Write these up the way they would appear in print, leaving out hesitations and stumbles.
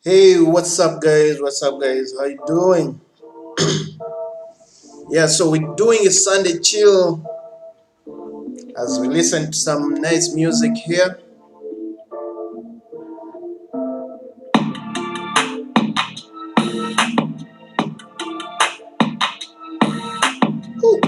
Hey, what's up, guys? What's up, guys? How you doing? Yeah, so we're doing a Sunday chill as we listen to some nice music here. Ooh.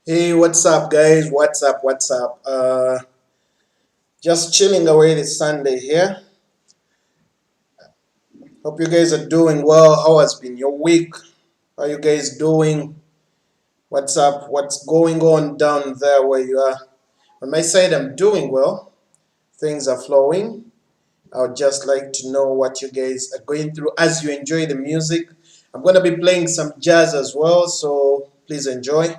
Hey, what's up, guys? What's up? What's up? Just chilling away this Sunday here. Hope you guys are doing well. How has been your week? How you guys doing? What's up? What's going on down there where you are? On my side, I'm doing well. Things are flowing. I would just like to know what you guys are going through as you enjoy the music. I'm going to be playing some jazz as well, so please enjoy.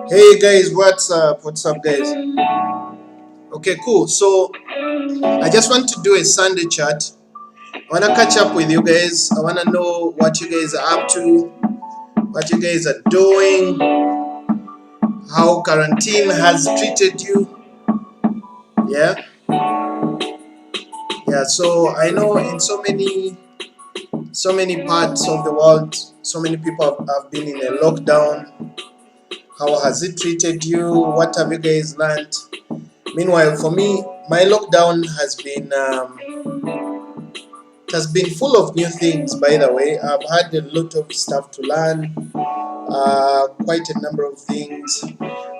Hey guys, what's up? What's up, guys? Okay, cool. So I just want to do a Sunday chat. I want to catch up with you guys. I want to know what you guys are up to, what you guys are doing, how quarantine has treated you. Yeah, yeah. So I know in so many parts of the world, so many people have been in a lockdown. How has it treated you? What have you guys learned? Meanwhile, for me, my lockdown has been full of new things. By the way, I've had a lot of stuff to learn, quite a number of things.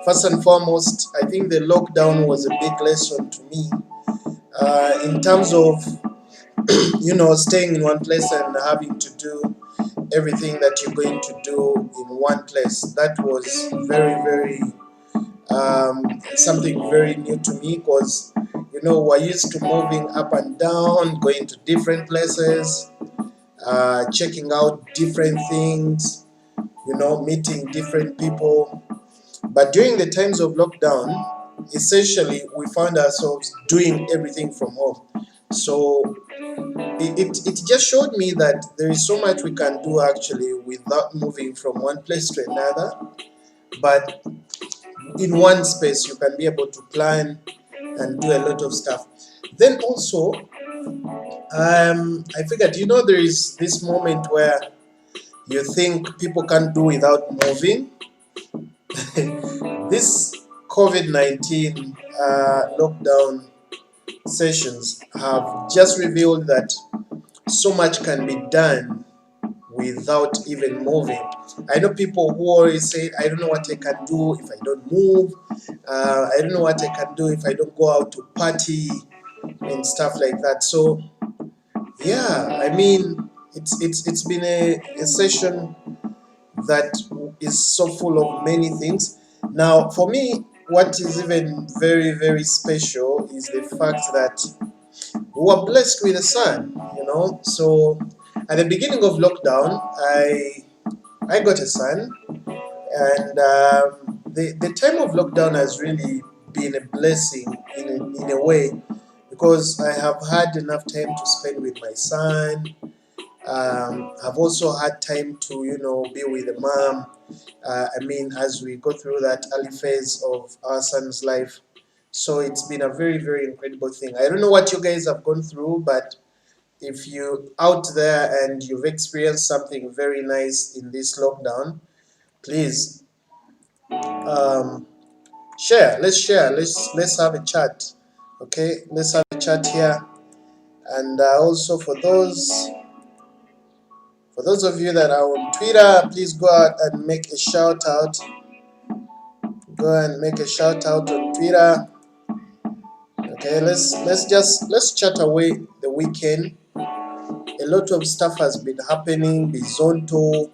First and foremost, I think the lockdown was a big lesson to me in terms of staying in one place and having to do everything that you're going to do in one place. That was very something very new to me, because we're used to moving up and down, going to different places, checking out different things, meeting different people. But during the times of lockdown, essentially we found ourselves doing everything from home. So it just showed me that there is so much we can do actually without moving from one place to another. But in one space, you can be able to plan and do a lot of stuff. Then also, I figured, there is this moment where you think people can't do without moving. This COVID-19 lockdown sessions have just revealed that so much can be done without even moving. I know people who always say, I don't know what I can do if I don't move. I don't know what I can do if I don't go out to party and stuff like that. So yeah, I mean, it's been a session that is so full of many things. Now, for me, what is even very special is the fact that we were blessed with a son. So at the beginning of lockdown, I got a son, and the time of lockdown has really been a blessing in a way, because I have had enough time to spend with my son. I've also had time to be with the mom. I mean, as we go through that early phase of our son's life. So it's been a very incredible thing. I don't know what you guys have gone through, but if you out there and you've experienced something very nice in this lockdown, please um, share. Let's share. Let's have a chat. Okay, let's have a chat here. And also for those of you that are on Twitter, please go out and make a shout out. Go and make a shout out on Twitter. Okay, let's chat away the weekend. A lot of stuff has been happening. Bizonto.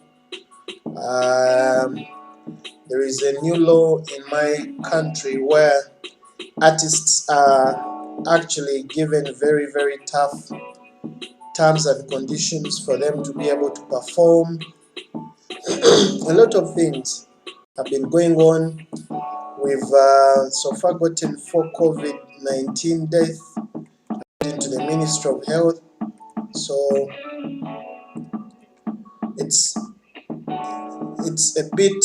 There is a new law in my country where artists are actually given very tough terms and conditions for them to be able to perform. A lot of things have been going on. We've so far gotten 4 COVID-19 deaths into the Ministry of Health. So it's a bit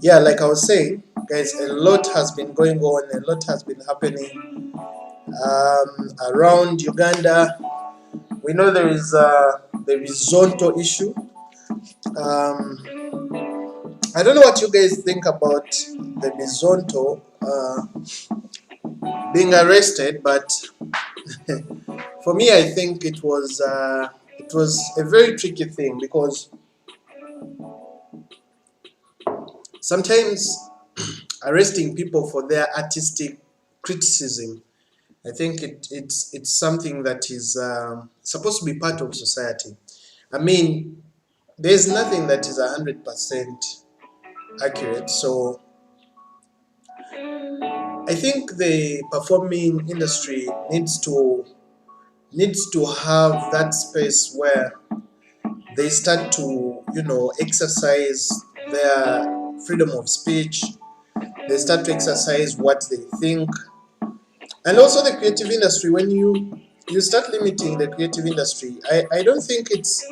yeah, like I was saying, guys, a lot has been going on, a lot has been happening around Uganda. We know there is the Zonto issue. I don't know what you guys think about the Bizonto being arrested, but for me, I think it was a very tricky thing, because sometimes arresting people for their artistic criticism, I think it's something that is supposed to be part of society. I mean, there's nothing that is 100% accurate, so I think the performing industry needs to have that space where they start to, exercise their freedom of speech. They start to exercise what they think. And also the creative industry, when you start limiting the creative industry, I don't think it's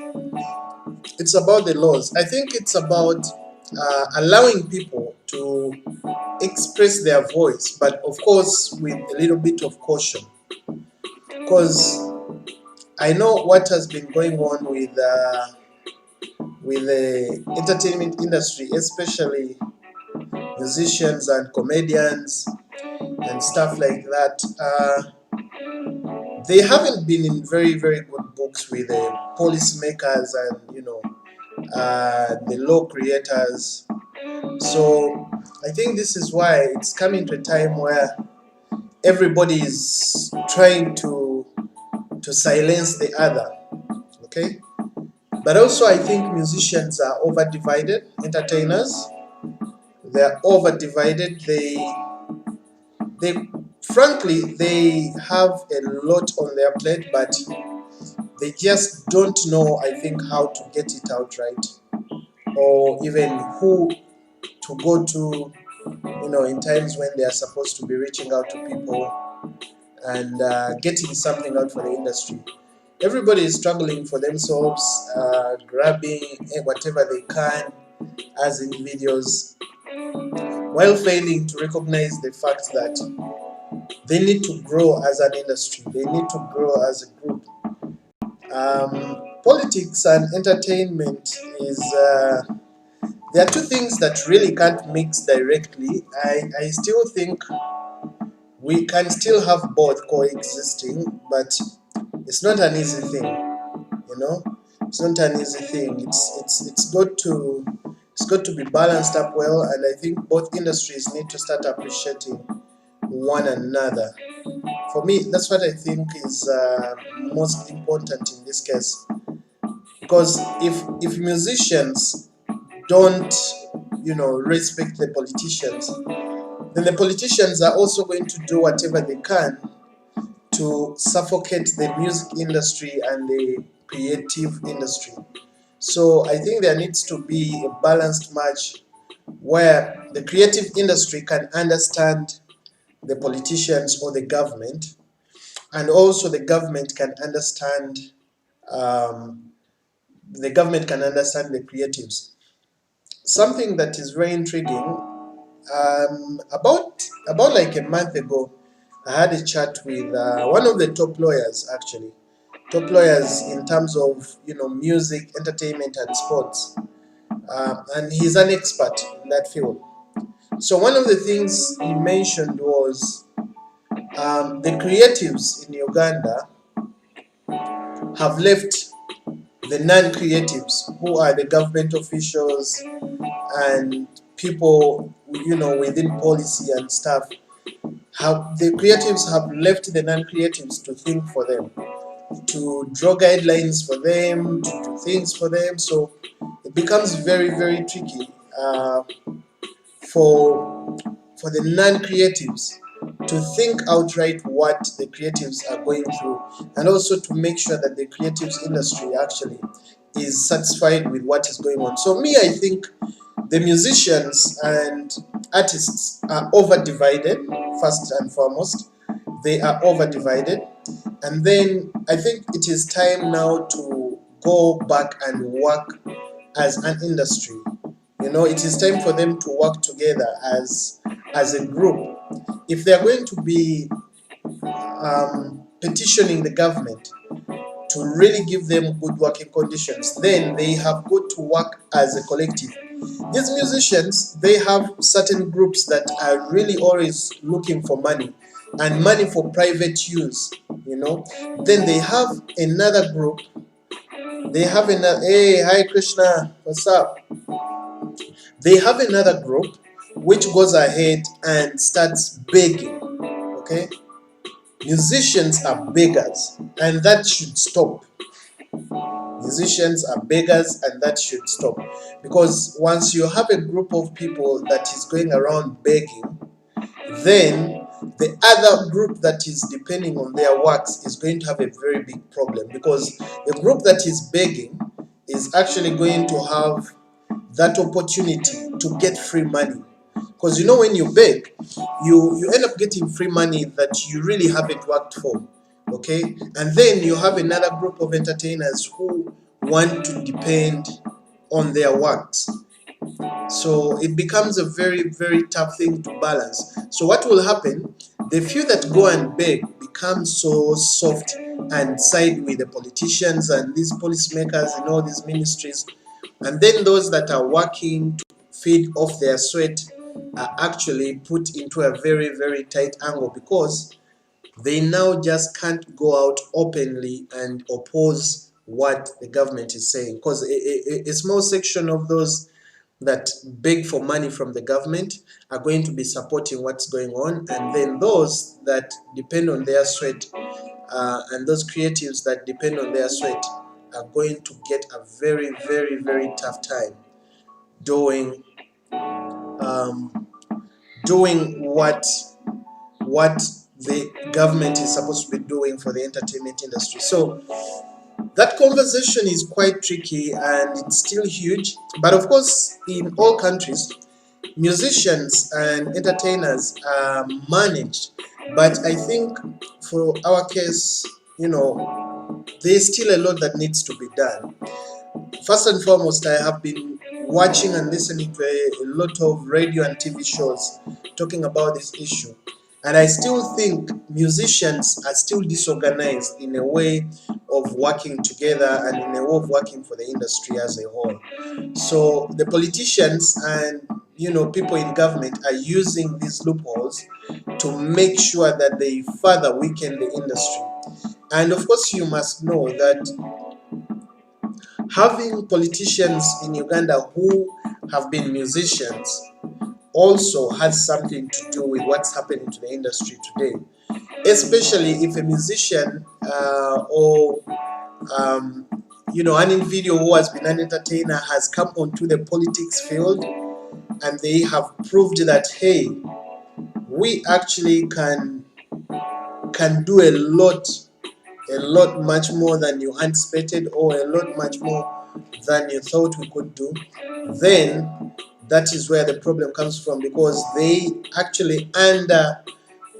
about the laws. I think it's about allowing people to express their voice, but of course with a little bit of caution, because I know what has been going on with the entertainment industry, especially musicians and comedians and stuff like that. They haven't been in very, very good books with the policymakers and the law creators. So I think this is why it's coming to a time where everybody is trying to silence the other. Okay, but also I think musicians are over divided. Entertainers, they are over divided. They frankly, they have a lot on their plate, but they just don't know, I think, how to get it out right, or even who to go to, in times when they are supposed to be reaching out to people and getting something out for the industry. Everybody is struggling for themselves, grabbing whatever they can as individuals, while failing to recognize the fact that they need to grow as an industry, they need to grow as a group. Politics and entertainment is there are two things that really can't mix directly. I still think we can still have both coexisting, but it's not an easy thing, it's not an easy thing. It's got to be balanced up well, and I think both industries need to start appreciating one another. For me, that's what I think is most important in this case, because if musicians don't respect the politicians, then the politicians are also going to do whatever they can to suffocate the music industry and the creative industry. So I think there needs to be a balanced match where the creative industry can understand the politicians or the government, and also the government can understand the creatives. Something that is very intriguing. About like a month ago, I had a chat with one of the top lawyers, actually, top lawyers in terms of music, entertainment, and sports, and he's an expert in that field. So one of the things he mentioned was the creatives in Uganda have left the non-creatives, who are the government officials and people within policy and stuff. The creatives have left the non-creatives to think for them, to draw guidelines for them, to do things for them. So it becomes very, very tricky for the non-creatives to think outright what the creatives are going through, and also to make sure that the creatives industry actually is satisfied with what is going on. So me, I think the musicians and artists are over divided. First and foremost, they are over divided, and then I think it is time now to go back and work as an industry. It is time for them to work together as a group. If they are going to be petitioning the government to really give them good working conditions, then they have got to work as a collective. These musicians, they have certain groups that are really always looking for money and money for private use. Then they have another group. They have another. Hey, hi Krishna, what's up? They have another group which goes ahead and starts begging. Okay, musicians are beggars, and that should stop. Musicians are beggars, and that should stop, because once you have a group of people that is going around begging, then the other group that is depending on their works is going to have a very big problem, because the group that is begging is actually going to have that opportunity to get free money. Because when you beg, you end up getting free money that you really haven't worked for. Okay, and then you have another group of entertainers who want to depend on their works. So it becomes a very, very tough thing to balance. So what will happen? The few that go and beg become so soft and side with the politicians and these policymakers and all these ministries. And then those that are working to feed off their sweat are actually put into a very, very tight angle, because they now just can't go out openly and oppose what the government is saying, because a small section of those that beg for money from the government are going to be supporting what's going on, and then those that depend on their sweat and those creatives that depend on their sweat are going to get a very, very, very tough time doing um, doing what the government is supposed to be doing for the entertainment industry. So that conversation is quite tricky and it's still huge. But of course, in all countries, musicians and entertainers are managed. But I think for our case, there's still a lot that needs to be done. First and foremost, I have been watching and listening to a lot of radio and TV shows talking about this issue. And I still think musicians are still disorganized in a way of working together and in a way of working for the industry as a whole. So the politicians and people in government are using these loopholes to make sure that they further weaken the industry. And of course, you must know that having politicians in Uganda who have been musicians also has something to do with what's happening to the industry today, especially if a musician or an individual who has been an entertainer has come onto the politics field, and they have proved that, hey, we actually can do a lot much more than you anticipated, or a lot much more than you thought we could do. Then that is where the problem comes from, because they actually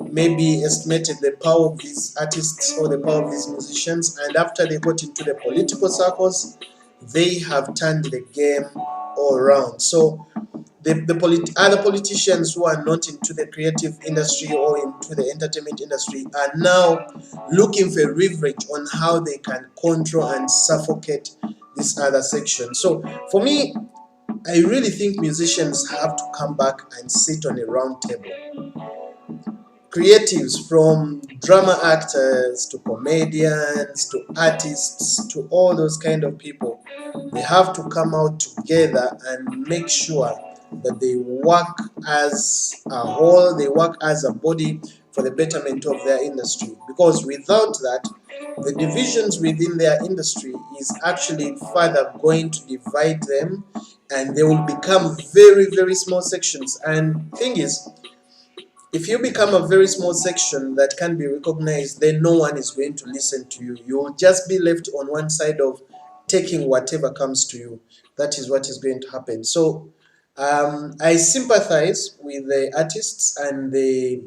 maybe estimated the power of these artists or the power of these musicians, and after they got into the political circles, they have turned the game all around. So other politicians who are not into the creative industry or into the entertainment industry are now looking for leverage on how they can control and suffocate this other section. So for me, I really think musicians have to come back and sit on a round table. Creatives, from drama actors to comedians to artists to all those kind of people, they have to come out together and make sure that they work as a whole, they work as a body for the betterment of their industry. Because without that, the divisions within their industry is actually further going to divide them, and they will become very, very small sections. And thing is, if you become a very small section that can be recognized, then no one is going to listen to you. You'll just be left on one side of taking whatever comes to you. That is what is going to happen. So I sympathize with the artists and the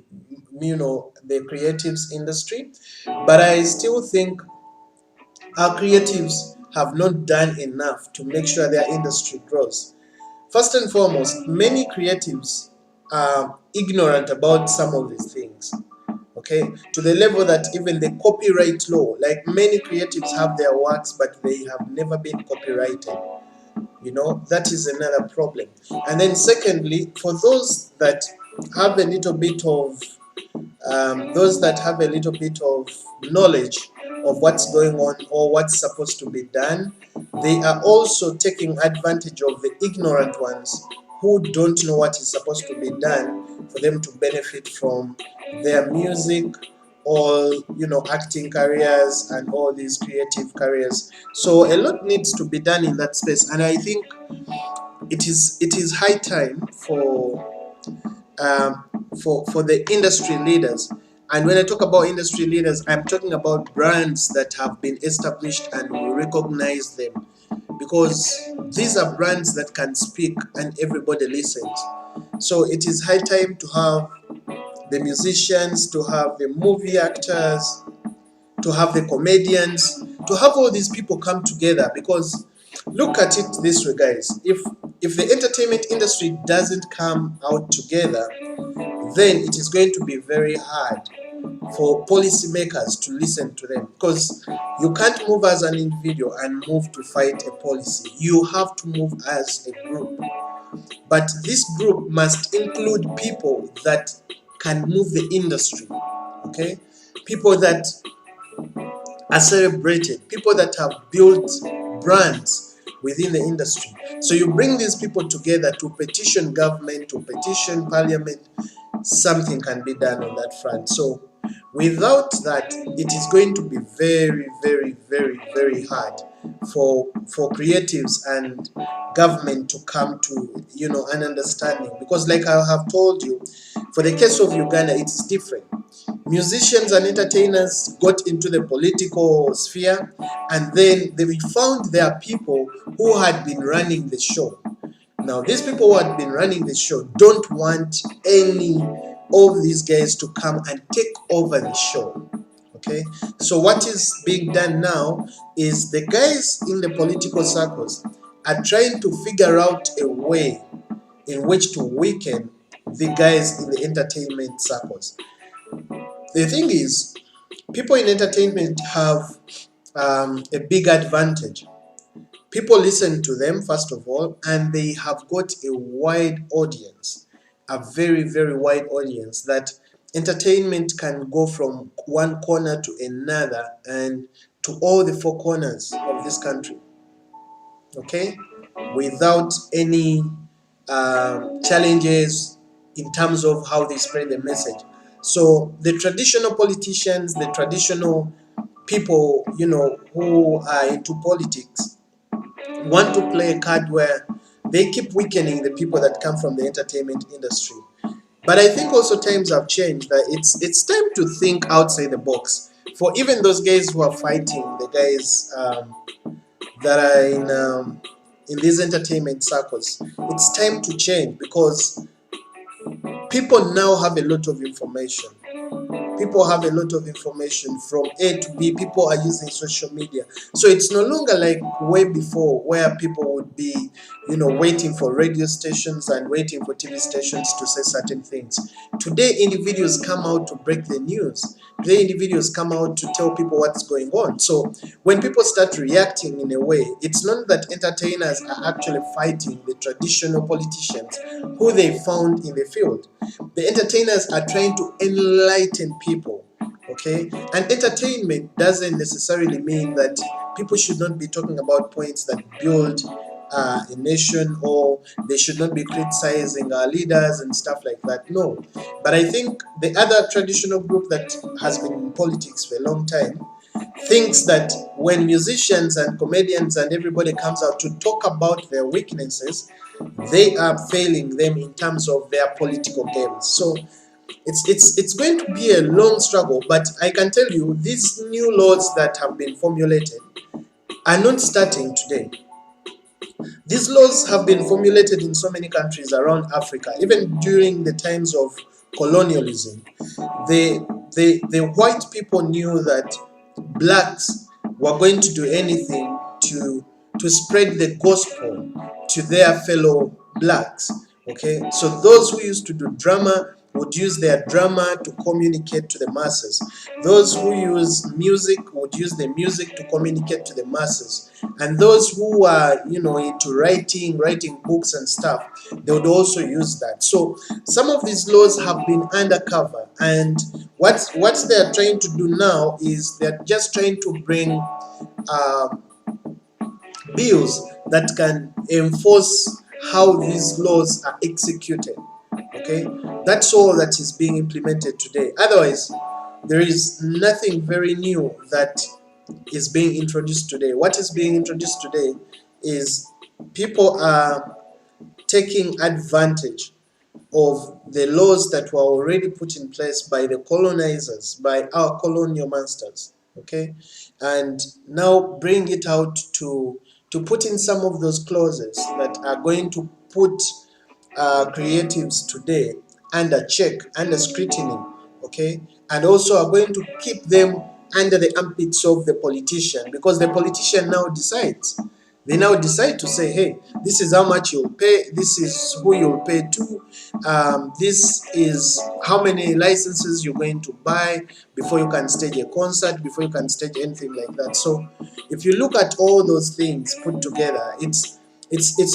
creatives industry, but I still think our creatives have not done enough to make sure their industry grows. First and foremost, many creatives are ignorant about some of these things. Okay, to the level that even the copyright law, like many creatives have their works, but they have never been copyrighted. That is another problem. And then secondly, for those that have a little bit of knowledge of what's going on or what's supposed to be done, they are also taking advantage of the ignorant ones who don't know what is supposed to be done for them to benefit from their music or acting careers and all these creative careers. So a lot needs to be done in that space, and I think it is high time um, for the industry leaders. And when I talk about industry leaders, I'm talking about brands that have been established and we recognize them, because these are brands that can speak and everybody listens. So it is high time to have the musicians, to have the movie actors, to have the comedians, to have all these people come together. Because look at it this way, guys, if the entertainment industry doesn't come out together, then it is going to be very hard for policymakers to listen to them, because you can't move as an individual and move to fight a policy. You have to move as a group, but this group must include people that can move the industry. Okay, people that are celebrated, people that have built brands within the industry. So you bring these people together to petition government, to petition parliament. Something can be done on that front. So without that, it is going to be very, very, very, very hard for creatives and government to come to an understanding. Because like I have told you, for the case of Uganda, it is different. Musicians and entertainers got into the political sphere, and then they found there are people who had been running the show. Now, these people who had been running the show don't want any of these guys to come and take over the show. Okay, so what is being done now is the guys in the political circles are trying to figure out a way in which to weaken the guys in the entertainment circles. The thing is, people in entertainment have a big advantage. People listen to them, first of all, and they have got a wide audience, a very, very wide audience, that entertainment can go from one corner to another and to all the four corners of this country, okay, without any challenges in terms of how they spread the message. So the traditional politicians, the traditional people, who are into politics, want to play a card where they keep weakening the people that come from the entertainment industry. But I think also times have changed, that it's time to think outside the box. For even those guys who are fighting, the guys that are in these entertainment circles, it's time to change, because people now have a lot of information. People have a lot of information from A to B. People are using social media. So it's no longer like way before, where people would be, waiting for radio stations and waiting for TV stations to say certain things. Today, individuals come out to break the news. Today, individuals come out to tell people what's going on. So when people start reacting in a way, it's not that entertainers are actually fighting the traditional politicians who they found in the field. The entertainers are trying to enlighten people, okay? And entertainment doesn't necessarily mean that people should not be talking about points that build a nation, or they should not be criticizing our leaders and stuff like that. No. But I think the other traditional group that has been in politics for a long time thinks that when musicians and comedians and everybody comes out to talk about their weaknesses, they are failing them in terms of their political games. So it's going to be a long struggle, but I can tell you these new laws that have been formulated are not starting today. These laws have been formulated in so many countries around Africa, even during the times of colonialism. The white people knew that blacks were going to do anything to spread the gospel to their fellow blacks. Okay, so those who used to do drama would use their drama to communicate to the masses. Those who use music would use the music to communicate to the masses. And those who are, into writing books and stuff, they would also use that. So some of these laws have been undercover, and what they're trying to do now is they're just trying to bring uh, bills that can enforce how these laws are executed. Okay, that's all that is being implemented today. Otherwise, there is nothing very new that is being introduced today. What is being introduced today is people are taking advantage of the laws that were already put in place by the colonizers, by our colonial masters, okay, and now bring it out to put in some of those clauses that are going to put creatives today under check, under scrutiny, okay, and also are going to keep them under the armpits of the politician, because the politician now decides. They now decide to say, hey, this is how much you'll pay, this is who you'll pay to, this is how many licenses you're going to buy before you can stage a concert, before you can stage anything like that. So if you look at all those things put together, it's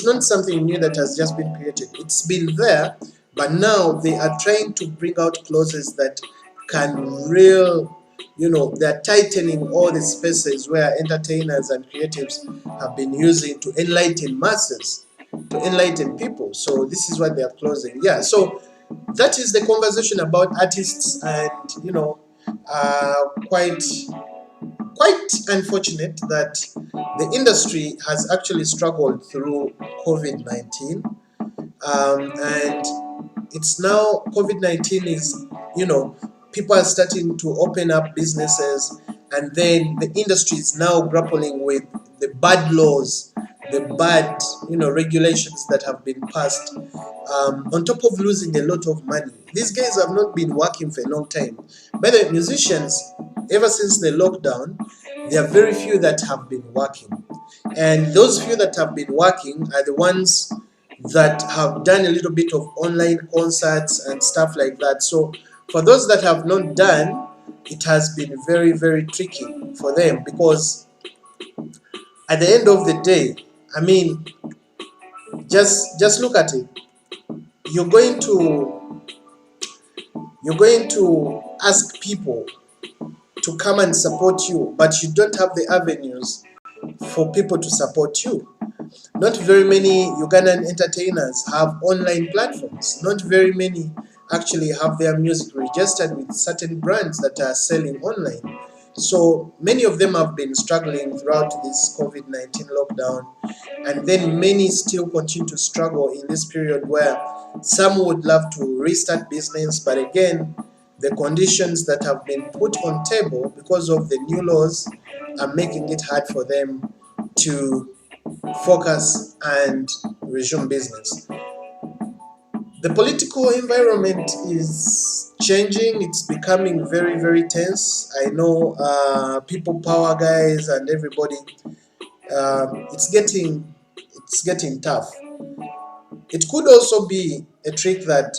not something new that has just been created. It's been there, but now they are trying to bring out clauses that can they're tightening all the spaces where entertainers and creatives have been using to enlighten masses, to enlighten people. So this is what they are closing. Yeah, so that is the conversation about artists, and quite unfortunate that the industry has actually struggled through COVID-19, and it's now COVID-19 is, people are starting to open up businesses, and then the industry is now grappling with the bad laws, the bad, regulations that have been passed, on top of losing a lot of money. These guys have not been working for a long time. But the musicians, ever since the lockdown, there are very few that have been working. And those few that have been working are the ones that have done a little bit of online concerts and stuff like that. So for those that have not done, it has been very, very tricky for them, because at the end of the day, I mean, just look at it. You're going to ask people to come and support you, but you don't have the avenues for people to support you. Not very many Ugandan entertainers have online platforms. Not very many actually have their music registered with certain brands that are selling online. So many of them have been struggling throughout this COVID-19 lockdown, and then many still continue to struggle in this period where some would love to restart business, but again, the conditions that have been put on table because of the new laws are making it hard for them to focus and resume business. The political environment is changing. It's becoming very, very tense. I know people power guys and everybody. It's getting tough. It could also be a trick that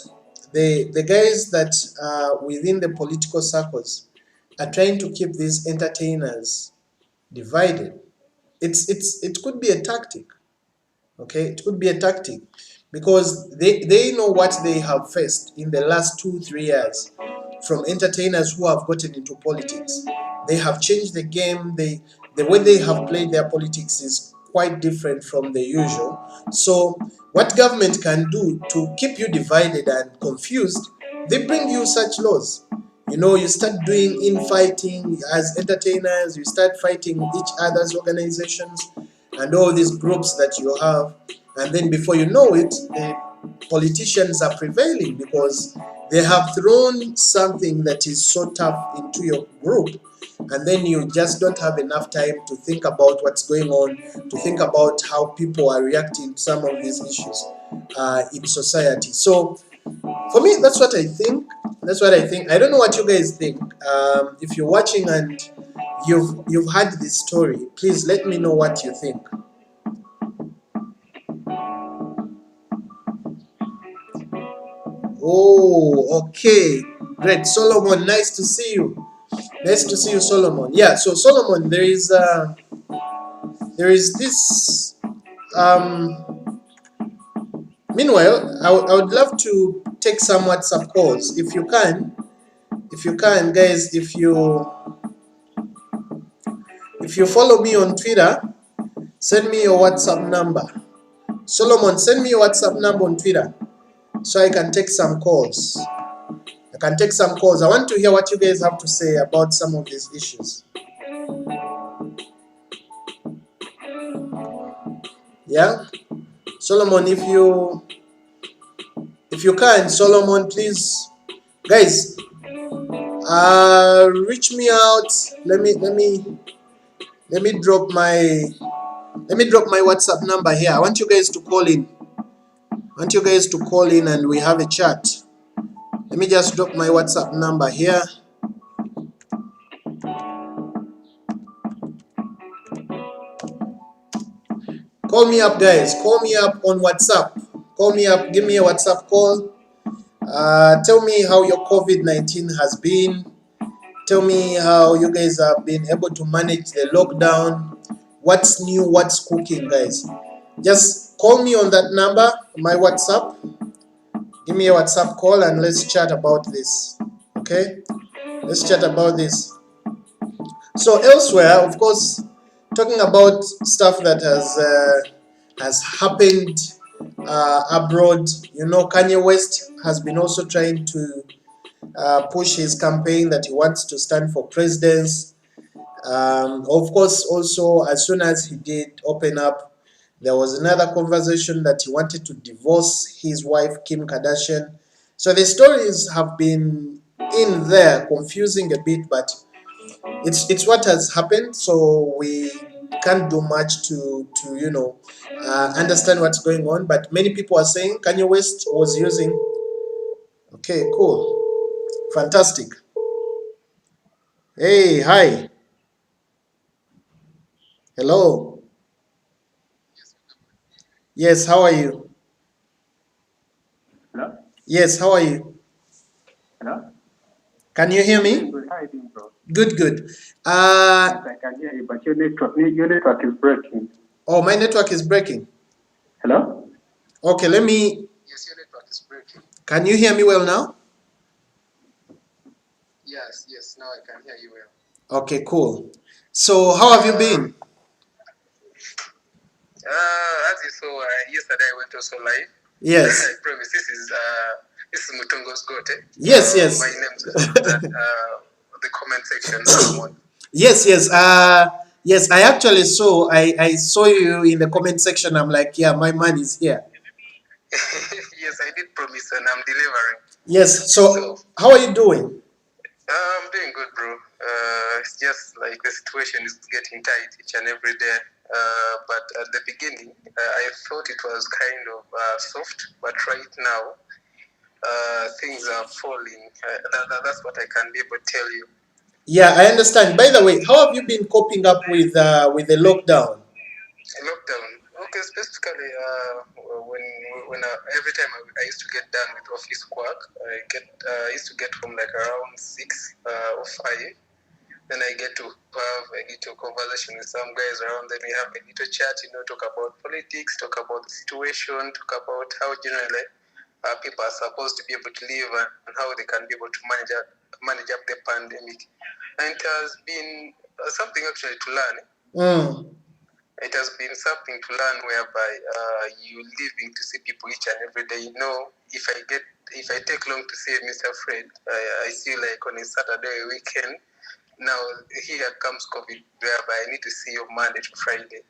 the guys that are within the political circles are trying to keep these entertainers divided. It could be a tactic. Okay, it could be a tactic, because they know what they have faced in the last 2-3 years from entertainers who have gotten into politics. They have changed the game. The way they have played their politics is quite different from the usual. So what government can do to keep you divided and confused, they bring you such laws. You start doing infighting as entertainers, you start fighting each other's organizations and all these groups that you have, and then before you know it, the politicians are prevailing because they have thrown something that is so tough into your group, and then you just don't have enough time to think about what's going on, to think about how people are reacting to some of these issues in society. So for me, that's what I think. I don't know what you guys think. If you're watching and you've heard this story, please let me know what you think. Oh, okay. Great. Solomon, nice to see you. Nice to see you, Solomon. Yeah, so Solomon, there is this meanwhile, I would love to take some WhatsApp calls if you can. If you can, guys, if you follow me on Twitter, send me your WhatsApp number. Solomon, send me your WhatsApp number on Twitter so I can take some calls. I can take some calls. I want to hear what you guys have to say about some of these issues. Yeah, Solomon, if you can, Solomon, please, guys, reach me out. Let me drop my WhatsApp number here. I want you guys to call in. And we have a chat. Let me just drop my WhatsApp number here. Call me up, guys. Call me up on WhatsApp. Call me up. Give me a WhatsApp call. Tell me how your COVID-19 has been. Tell me how you guys have been able to manage the lockdown. What's new? What's cooking, guys? Just call me on that number, my WhatsApp. Give me a WhatsApp call and let's chat about this. Okay? Let's chat about this. So elsewhere, of course, talking about stuff that has happened abroad. Kanye West has been also trying to push his campaign that he wants to stand for president. Of course, also as soon as he did open up, there was another conversation that he wanted to divorce his wife Kim Kardashian. So the stories have been in there, confusing a bit, but it's what has happened. So we can't do much to understand what's going on. But many people are saying Kanye West was using. Okay, cool, fantastic. Hey, hi, hello. Yes, how are you? Hello? Yes, how are you? Hello? Can you hear me? Good. How are you doing, bro? Good, good. Yes, I can hear you, but your network is breaking. Oh, my network is breaking. Hello? Okay, let me. Yes, your network is breaking. Can you hear me well now? Yes, now I can hear you well. Okay, cool. So, how have you been? As you saw, yesterday I went also live. Yes. I promise this is Mutongo's Gote. Yes, yes. My name's that the comment section, Solomon. Yes, yes. Yes, I actually saw. I saw you in the comment section. I'm like, yeah, my man is here. Yes, I did promise, and I'm delivering. Yes. So, how are you doing? I'm doing good, bro. It's just like the situation is getting tight each and every day. But at the beginning, I thought it was kind of soft, but right now, things are falling. That's what I can be able to tell you. Yeah, I understand. By the way, how have you been coping up with the lockdown? Lockdown. Okay, specifically, every time I used to get done with office work, I used to get home like around 6 or 5. Then I get to have a little conversation with some guys around. Then we have a little chat, talk about politics, talk about the situation, talk about how generally people are supposed to be able to live and how they can be able to manage up the pandemic. And it has been something actually to learn. It has been something to learn whereby you living to see people each and every day. If I take long to see Mr. Fred, I see like on a Saturday weekend. Now here comes COVID, whereby I need to see you Monday to Friday.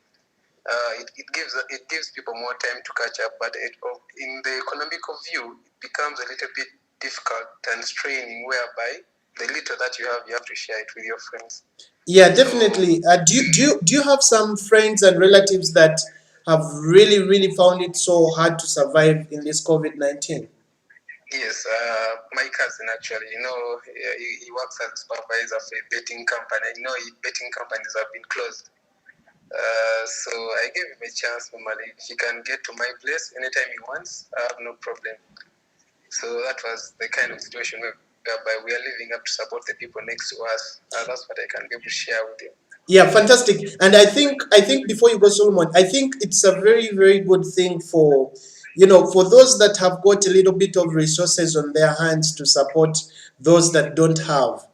It gives people more time to catch up, but in the economical view, it becomes a little bit difficult and straining, whereby the little that you have to share it with your friends. Yeah, definitely. Do you have some friends and relatives that have really found it so hard to survive in this COVID-19? Yes, my cousin actually, he works as a supervisor for a betting company. Betting companies have been closed. So I gave him a chance normally. He can get to my place anytime he wants. I have no problem. So that was the kind of situation whereby we are living up to support the people next to us. That's what I can be able to share with you. Yeah, fantastic. And I think before you go, Solomon, I think it's a very, very good thing for, for those that have got a little bit of resources on their hands to support those that don't have.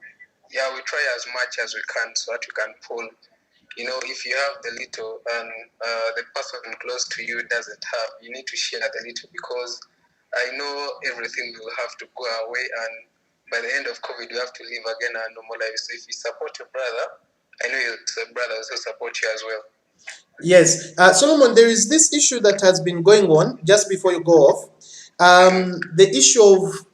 Yeah, we try as much as we can so that we can pull. If you have the little and the person close to you doesn't have, you need to share the little, because I know everything will have to go away, and by the end of COVID, we have to live again our normal life. So if you support your brother, I know your brother will also support you as well. Yes. Solomon, there is this issue that has been going on just before you go off. The issue of,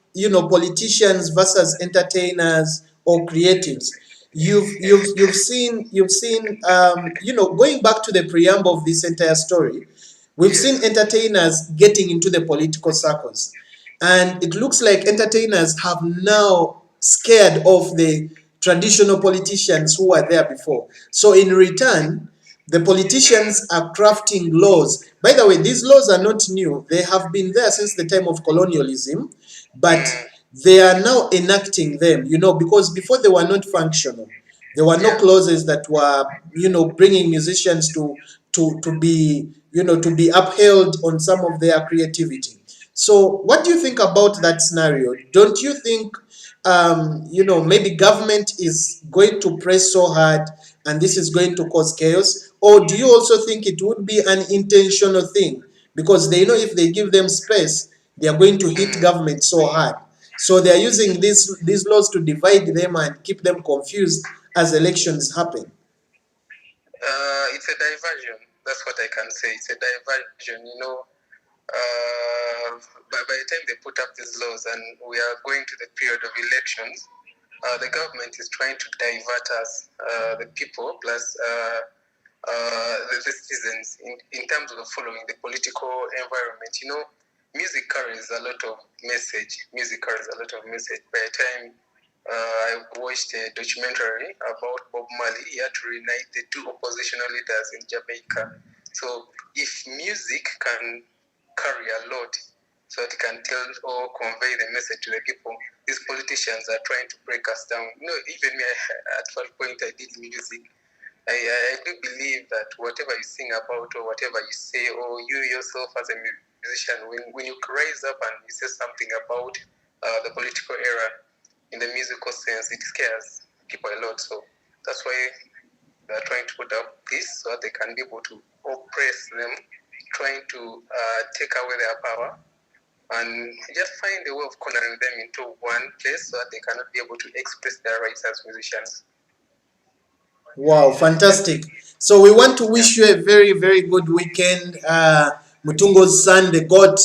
politicians versus entertainers or creatives. You've seen, going back to the preamble of this entire story, we've seen entertainers getting into the political circles. And it looks like entertainers have now scared off the traditional politicians who were there before. So in return, the politicians are crafting laws. By the way, these laws are not new. They have been there since the time of colonialism, but they are now enacting them, because before they were not functional. There were no clauses that were, bringing musicians to be, to be upheld on some of their creativity. So, what do you think about that scenario? Don't you think, maybe government is going to press so hard and this is going to cause chaos? Or do you also think it would be an intentional thing? Because they know if they give them space, they are going to hit government so hard. So they are using these laws to divide them and keep them confused as elections happen. It's a diversion. That's what I can say. It's a diversion. By the time they put up these laws and we are going to the period of elections, the government is trying to divert us, the people, plus the citizens, in terms of following the political environment. Music carries a lot of message. By the time I watched a documentary about Bob Marley, he had to reunite the two oppositional leaders in Jamaica. So if music can carry a lot, so it can tell or convey the message to the people, these politicians are trying to break us down. Even me, at one point I did music. I do believe that whatever you sing about or whatever you say, or you yourself as a musician, when you rise up and you say something about the political era in the musical sense, it scares people a lot. So that's why they're trying to put up this so that they can be able to oppress them, trying to take away their power, and just find a way of cornering them into one place so that they cannot be able to express their rights as musicians. Wow, fantastic. So we want to wish you a very, very good weekend. Mutungo's son, the GOAT,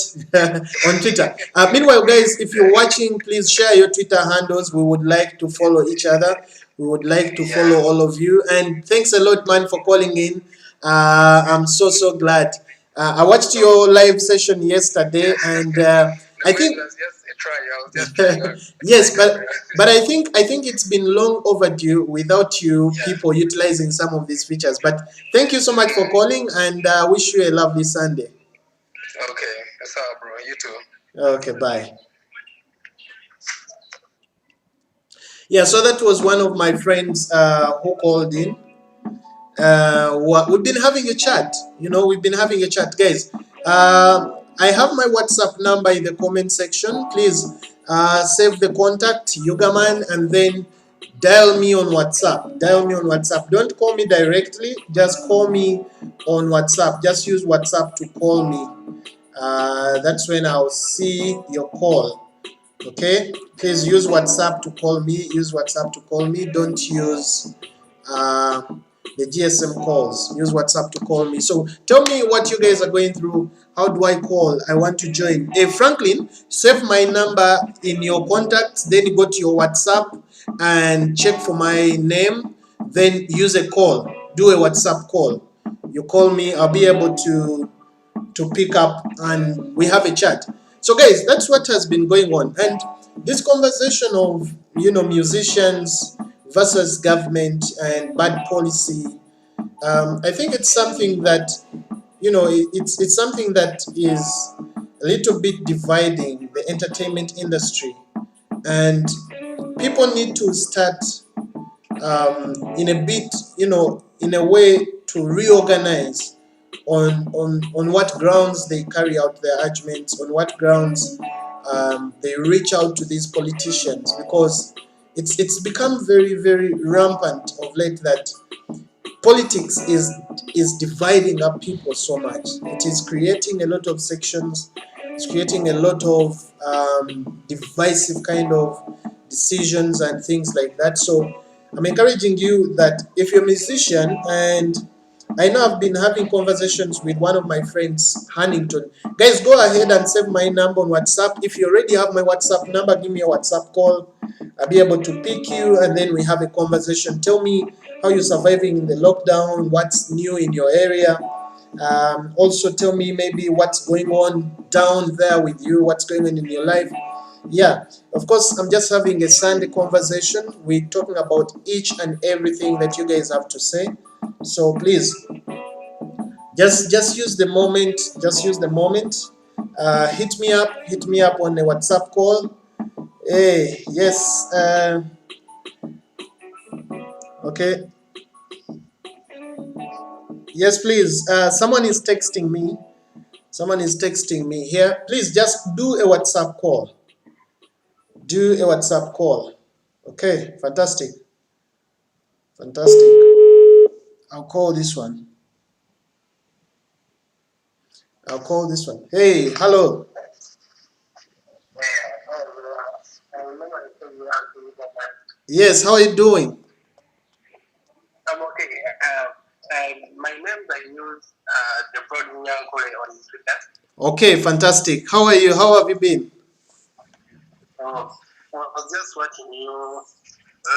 on Twitter. Meanwhile, guys, if you're watching, please share your Twitter handles. We would like to follow each other. We would like to follow all of you. And thanks a lot, man, for calling in. I'm so glad. I watched your live session yesterday, and I think yes, but I think it's been long overdue without you people utilizing some of these features. But thank you so much for calling, and wish you a lovely Sunday. Okay, that's all, bro. You too. Okay, bye. Yeah, so that was one of my friends who called in. We've been having a chat. We've been having a chat, guys. I have my WhatsApp number in the comment section. Please save the contact, Yugaman, and then dial me on WhatsApp. Don't call me directly. Just call me on WhatsApp. Just use WhatsApp to call me. That's when I'll see your call. Okay? Please use WhatsApp to call me. Don't use the GSM calls. Use WhatsApp to call me. So tell me what you guys are going through. How do I call? I want to join. Hey, Franklin, save my number in your contacts. Then go to your WhatsApp and check for my name. Then use a call. Do a WhatsApp call. You call me. I'll be able to pick up and we have a chat. So guys, that's what has been going on. And this conversation of, musicians versus government and bad policy, I think it's something that, it's something that is a little bit dividing the entertainment industry, and people need to start in a bit, in a way to reorganize on what grounds they carry out their arguments, on what grounds they reach out to these politicians, because it's become very, very rampant of late that politics is dividing up people so much. It is creating a lot of sections. It's creating a lot of divisive kind of decisions and things like that. So I'm encouraging you that if you're a musician, and I know I've been having conversations with one of my friends, Hannington. Guys, go ahead and save my number on WhatsApp. If you already have my WhatsApp number, give me a WhatsApp call. I'll be able to pick you, and then we have a conversation. Tell me how you're surviving in the lockdown, what's new in your area. Also tell me maybe what's going on down there with you, what's going on in your life. Yeah, of course, I'm just having a Sunday conversation. We're talking about each and everything that you guys have to say. So please, just use the moment. Just use the moment. Hit me up. Hit me up on a WhatsApp call. Hey, yes. Okay. Yes, please. Someone is texting me. Someone is texting me here. Please just do a WhatsApp call. Do a WhatsApp call. Okay, fantastic. Fantastic. I'll call this one. I'll call this one. Hey, hello. Yes, how are you doing? I'm okay. My name I use the Broad Nyankole on Twitter. Okay, fantastic. How are you? How have you been? I was just watching your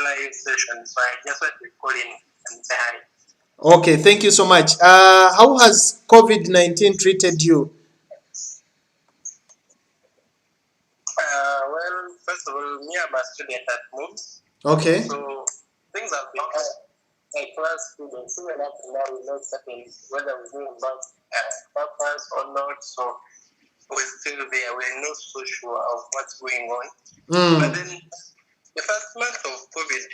live session, so I just want to call in and say hi. Okay, thank you so much. How has COVID-19 treated you? Well, first of all, me, I'm a student at MOOCs. Okay. So things have been like class students, even up to now, we're not certain whether we're going back purpose or not. So we're still there. We're not so sure of what's going on. But then the first month of COVID,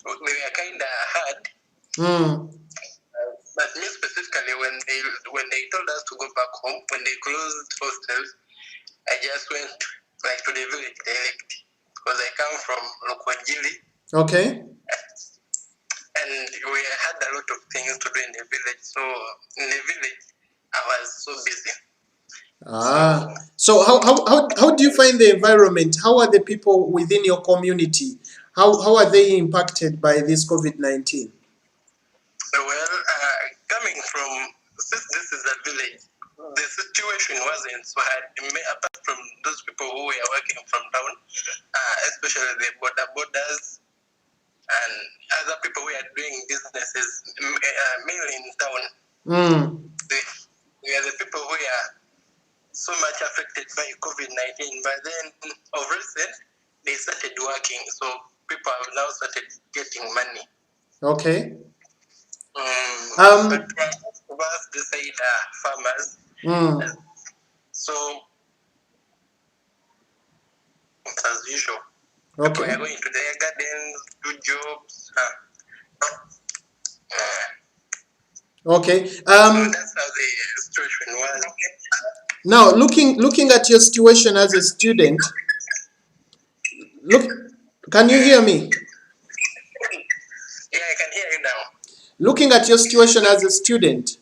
we were kind of hard. But me specifically, when they told us to go back home, when they closed hostels, I just went like to the village directly because I come from Lokwajili. Okay. And we had a lot of things to do in the village. So in the village, I was so busy. So how do you find the environment? How are the people within your community? How are they impacted by this COVID-19? Well, coming from, since this is a village, the situation wasn't so hard. Apart from those people who were working from town, especially the borders and other people who are doing businesses mainly in town. We are the people who are so much affected by COVID-19. But then of recent, they started working. So people have now started getting money. Okay. But most of us decide farmers. So it's as usual. Okay. People are going to their gardens, do jobs. Okay. So that's how the situation was. Now, looking at your situation as a student, can you hear me? Yeah, I can hear you now. Looking at your situation as a student,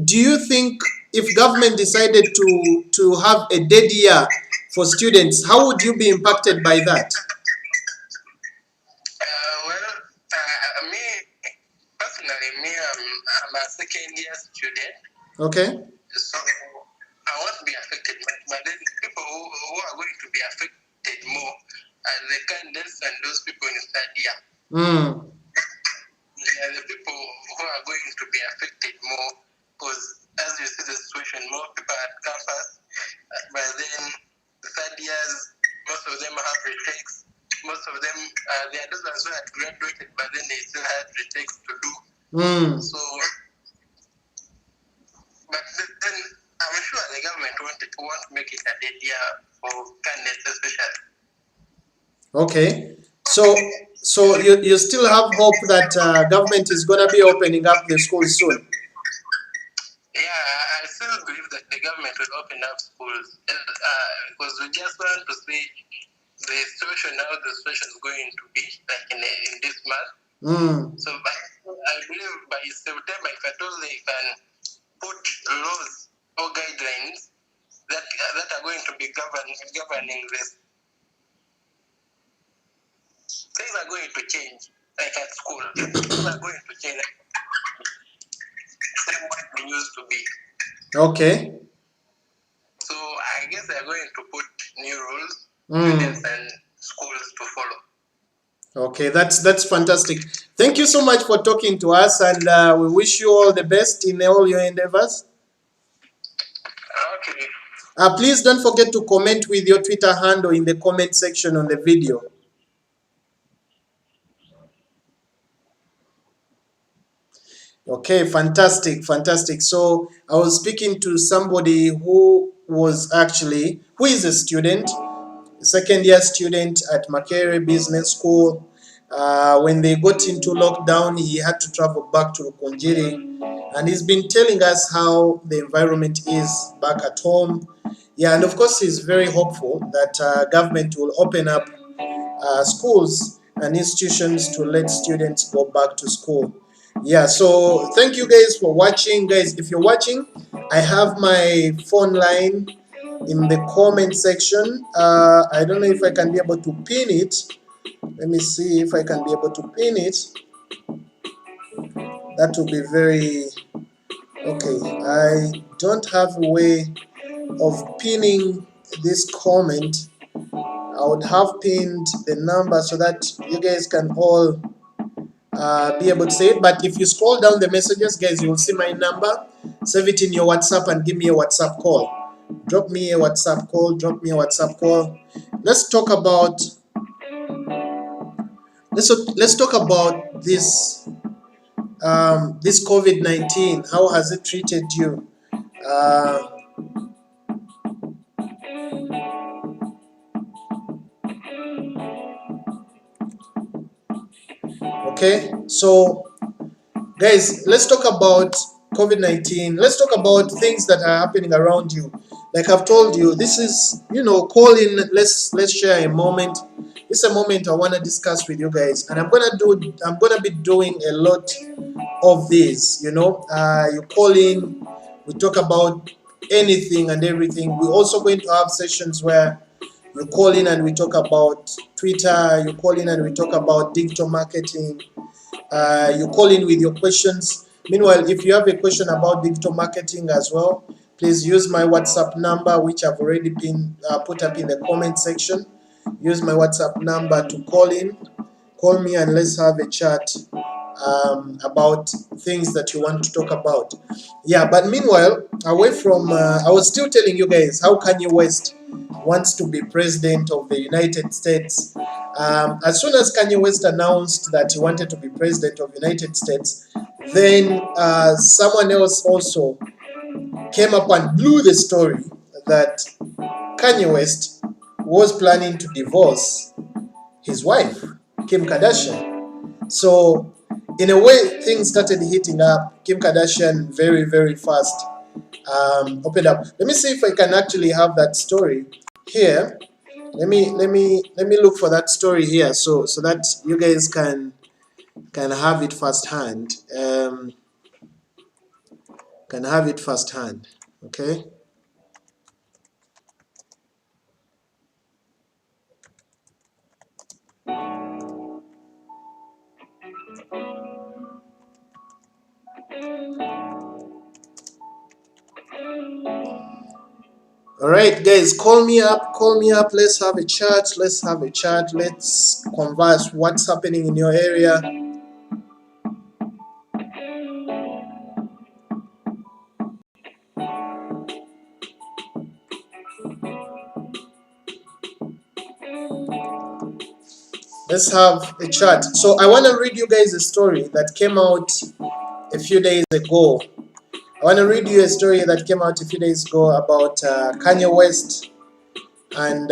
do you think if government decided to have a dead year for students, how would you be impacted by that? Me personally, I'm a second year student. Okay. So I won't be affected, but then people who are going to be affected more are the candidates and those people in third year. They are the people who are going to be affected more because, as you see the situation, more people at campus. But then the third years, most of them have retakes. Most of them, they are those ones who had graduated, but then they still had retakes to do. So, but then I'm sure the especially. Okay. So you still have hope that government is gonna be opening up the schools soon? Yeah, I still believe that the government will open up schools because we just want to see the situation, how the situation is going to be like in this month. So I believe by September, if at all they can put laws or guidelines that are going to be governing this, things are going to change. Like at school, things are going to change. Same way they used to be. Okay. So I guess they're going to put new rules, students and schools to follow. Okay, that's fantastic. Thank you so much for talking to us, and we wish you all the best in all your endeavors. Okay. Please don't forget to comment with your Twitter handle in the comment section on the video. Okay, fantastic, fantastic. So I was speaking to somebody who is a student, second year student at Makerere Business School. When they got into lockdown, he had to travel back to Rukunjiri, and he's been telling us how the environment is back at home. Yeah, and of course he's very hopeful that government will open up schools and institutions to let students go back to school. Yeah, so thank you guys for watching. Guys, if you're watching, I have my phone line in the comment section. I don't know if I can be able to pin it. Let me see if I can be able to pin it. That will be very okay. I don't have a way of pinning this comment. I would have pinned the number so that you guys can all be able to see it. But if you scroll down the messages, guys, you will see my number. Save it in your WhatsApp and give me a WhatsApp call. Drop me a WhatsApp call. Drop me a WhatsApp call. Let's talk about this this COVID-19. How has it treated you? Okay, so guys, let's talk about COVID-19. Let's talk about things that are happening around you. Like I've told you, this is, call in. Let's share a moment. This is a moment I want to discuss with you guys, and I'm gonna be doing a lot of these. You call in, we talk about anything and everything. We're also going to have sessions where you call in and we talk about Twitter. You call in and we talk about digital marketing. You call in with your questions. Meanwhile, if you have a question about digital marketing as well, please use my WhatsApp number, which I've already put up in the comment section. Use my WhatsApp number to call in. Call me and let's have a chat about things that you want to talk about. Yeah, but meanwhile, away from, I was still telling you guys how Kanye West wants to be president of the United States. As soon as Kanye West announced that he wanted to be president of the United States, then someone else also came up and blew the story that Kanye West was planning to divorce his wife, Kim Kardashian. So in a way, things started heating up. Kim Kardashian very, very fast opened up. Let me see if I can actually have that story here. Let me look for that story here, so that you guys can have it firsthand. Can have it firsthand. Okay. All right, guys, call me up. Let's have a chat. Let's converse. What's happening in your area? Let's have a chat. So I want to read you guys a story that came out a few days ago. I want to read you a story that came out a few days ago about Kanye West and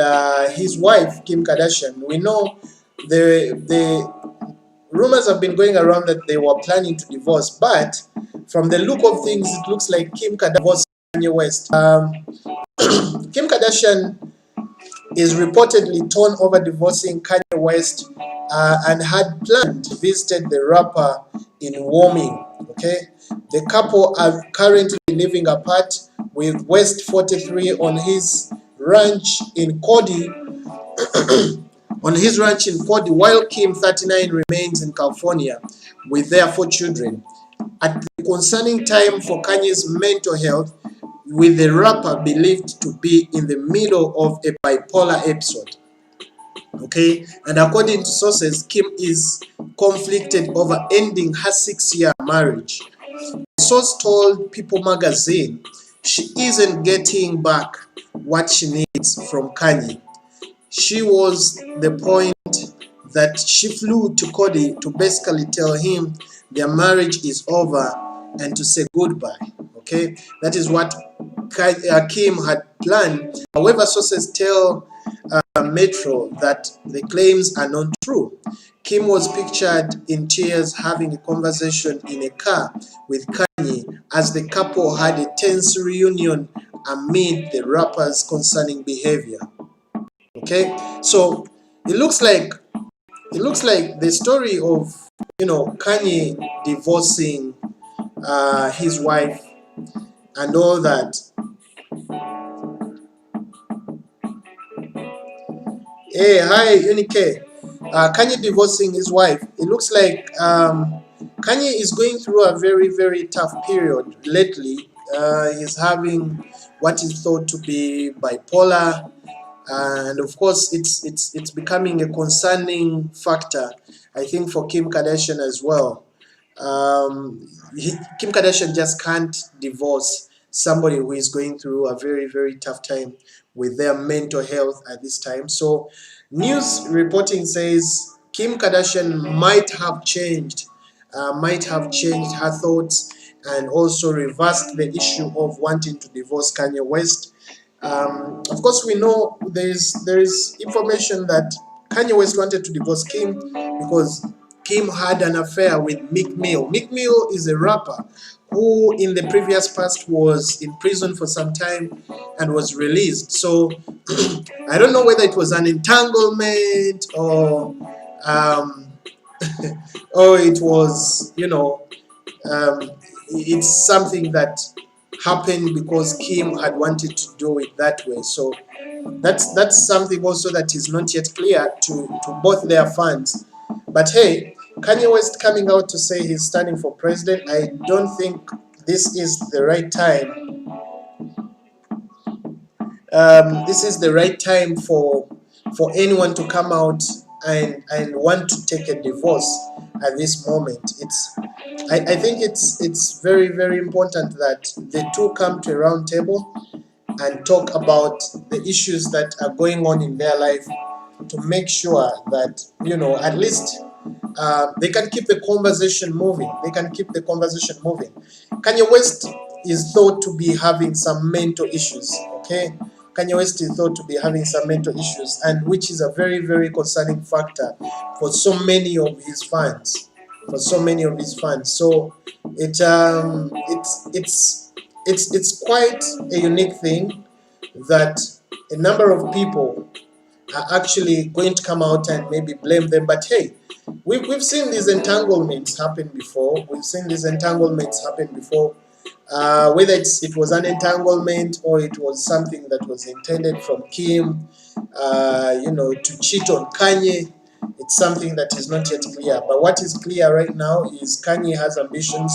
his wife Kim Kardashian. We know the rumors have been going around that they were planning to divorce, but from the look of things, it looks like Kim Kardashian divorced Kanye West. Kim Kardashian is reportedly torn over divorcing Kanye West and had planned to visit the rapper in Wyoming. Okay, the couple are currently living apart, with West 43 on his ranch in Cody, while Kim 39 remains in California with their 4 children. At the concerning time for Kanye's mental health, with the rapper believed to be in the middle of a bipolar episode. Okay, and according to sources, Kim is conflicted over ending her 6-year marriage. The source told People magazine she isn't getting back what she needs from Kanye. She was the point that she flew to Cody to basically tell him their marriage is over and to say goodbye. Okay, that is what Kim had planned. However, sources tell Metro that the claims are not true. Kim was pictured in tears having a conversation in a car with Kanye as the couple had a tense reunion amid the rapper's concerning behavior. Okay, so it looks like the story of Kanye divorcing his wife and all that. Hey, hi, Unike. Kanye divorcing his wife. It looks like Kanye is going through a very, very tough period lately. He's having what is thought to be bipolar, and of course, it's becoming a concerning factor, I think, for Kim Kardashian as well. Kim Kardashian just can't divorce somebody who is going through a very, very tough time with their mental health at this time. So news reporting says Kim Kardashian might have changed her thoughts and also reversed the issue of wanting to divorce Kanye West. Of course, we know there is information that Kanye West wanted to divorce Kim because Kim had an affair with Meek Mill. Meek Mill is a rapper who in the previous past was in prison for some time and was released. So I don't know whether it was an entanglement or or it was, it's something that happened because Kim had wanted to do it that way. So that's something also that is not yet clear to both their fans. But hey, Kanye West coming out to say he's standing for president, I don't think this is the right time. This is the right time for anyone to come out and want to take a divorce at this moment. I think it's very, very important that the two come to a round table and talk about the issues that are going on in their life to make sure that at least they can keep the conversation moving. Kanye West is thought to be having some mental issues. Okay, Kanye West is thought to be having some mental issues, and which is a very, very concerning factor for so many of his fans. So it's quite a unique thing that a number of people are actually going to come out and maybe blame them. But hey, we've seen these entanglements happen before. Whether it was an entanglement or it was something that was intended from Kim, to cheat on Kanye. It's something that is not yet clear. But what is clear right now is Kanye has ambitions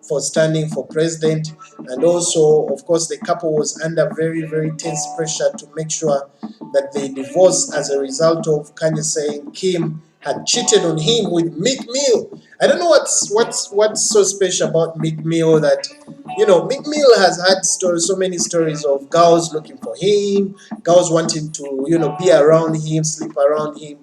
for standing for president, and also, of course, the couple was under very, very tense pressure to make sure that they divorce as a result of Kanye saying Kim had cheated on him with Meek Mill. I don't know what's so special about Meek Mill that, Meek Mill has had stories, so many stories of girls looking for him, girls wanting to, be around him, sleep around him,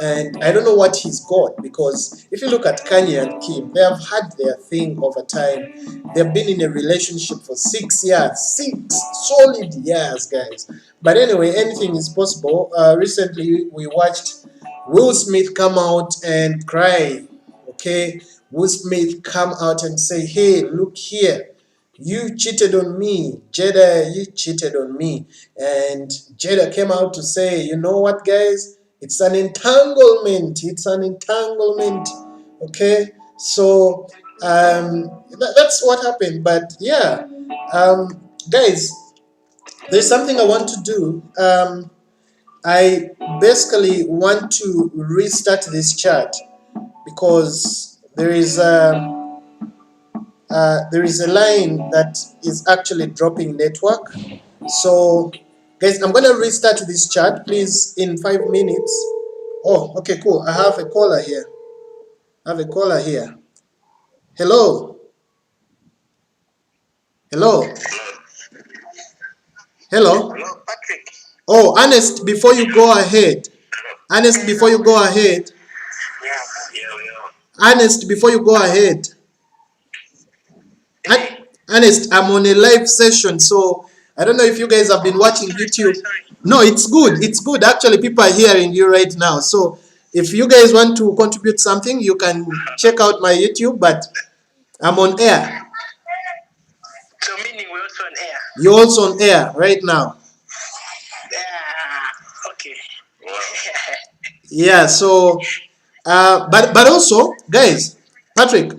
and I don't know what he's got, because if you look at Kanye and Kim, they have had their thing over time. They've been in a relationship for 6 years, 6 solid years, guys. But anyway, anything is possible. Recently, we watched Will Smith come out and cry. Okay, Will Smith come out and say, "Hey, look here, you cheated on me, Jada. You cheated on me." And Jada came out to say, "You know what, guys? It's an entanglement. It's an entanglement." Okay, so that's what happened. But yeah, guys, there's something I want to do. I basically want to restart this chat because there is a line that is actually dropping network. So, guys, I'm gonna restart this chat, please, in 5 minutes. Oh, okay, cool. I have a caller here. Hello. Hello. Hello. Hello, Patrick. Oh, Ernest, before you go ahead. Ernest, before you go ahead. Ernest, before you go ahead. Ernest, I'm on a live session, so I don't know if you guys have been watching YouTube. No, it's good. It's good. Actually, people are hearing you right now. So if you guys want to contribute something, you can check out my YouTube, but I'm on air. So meaning we're also on air. You're also on air right now. Okay. Yeah, so but also, guys, Patrick,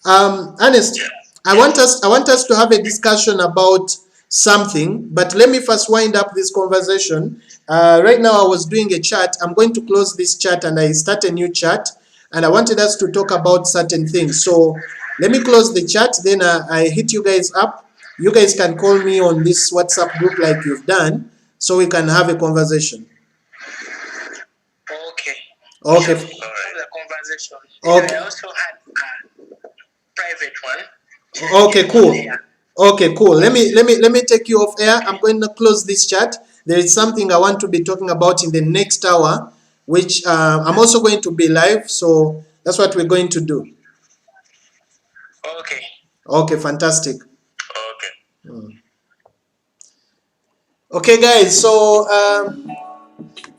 Ernest, I want us to have a discussion about something, but let me first wind up this conversation. Right now I was doing a chat. I'm going to close this chat and I start a new chat, and I wanted us to talk about certain things. So let me close the chat, then I hit you guys up. You guys can call me on this WhatsApp group like you've done, so we can have a conversation. Okay. The conversation. Okay. I also had a private one. Okay, cool. Okay, cool. Let me take you off air. I'm going to close this chat. There is something I want to be talking about in the next hour, which I'm also going to be live. So that's what we're going to do. Okay. Okay, fantastic. Okay. Okay, guys. So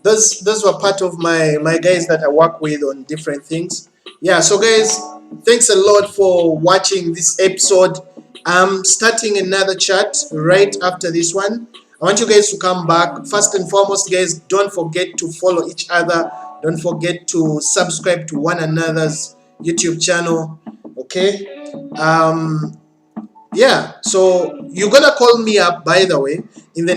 those were part of my guys that I work with on different things. Yeah, so guys, thanks a lot for watching this episode. I'm starting another chat right after this one. I want you guys to come back. First and foremost, guys, don't forget to follow each other. Don't forget to subscribe to one another's YouTube channel. Okay. Yeah, so you're gonna call me up, by the way, in the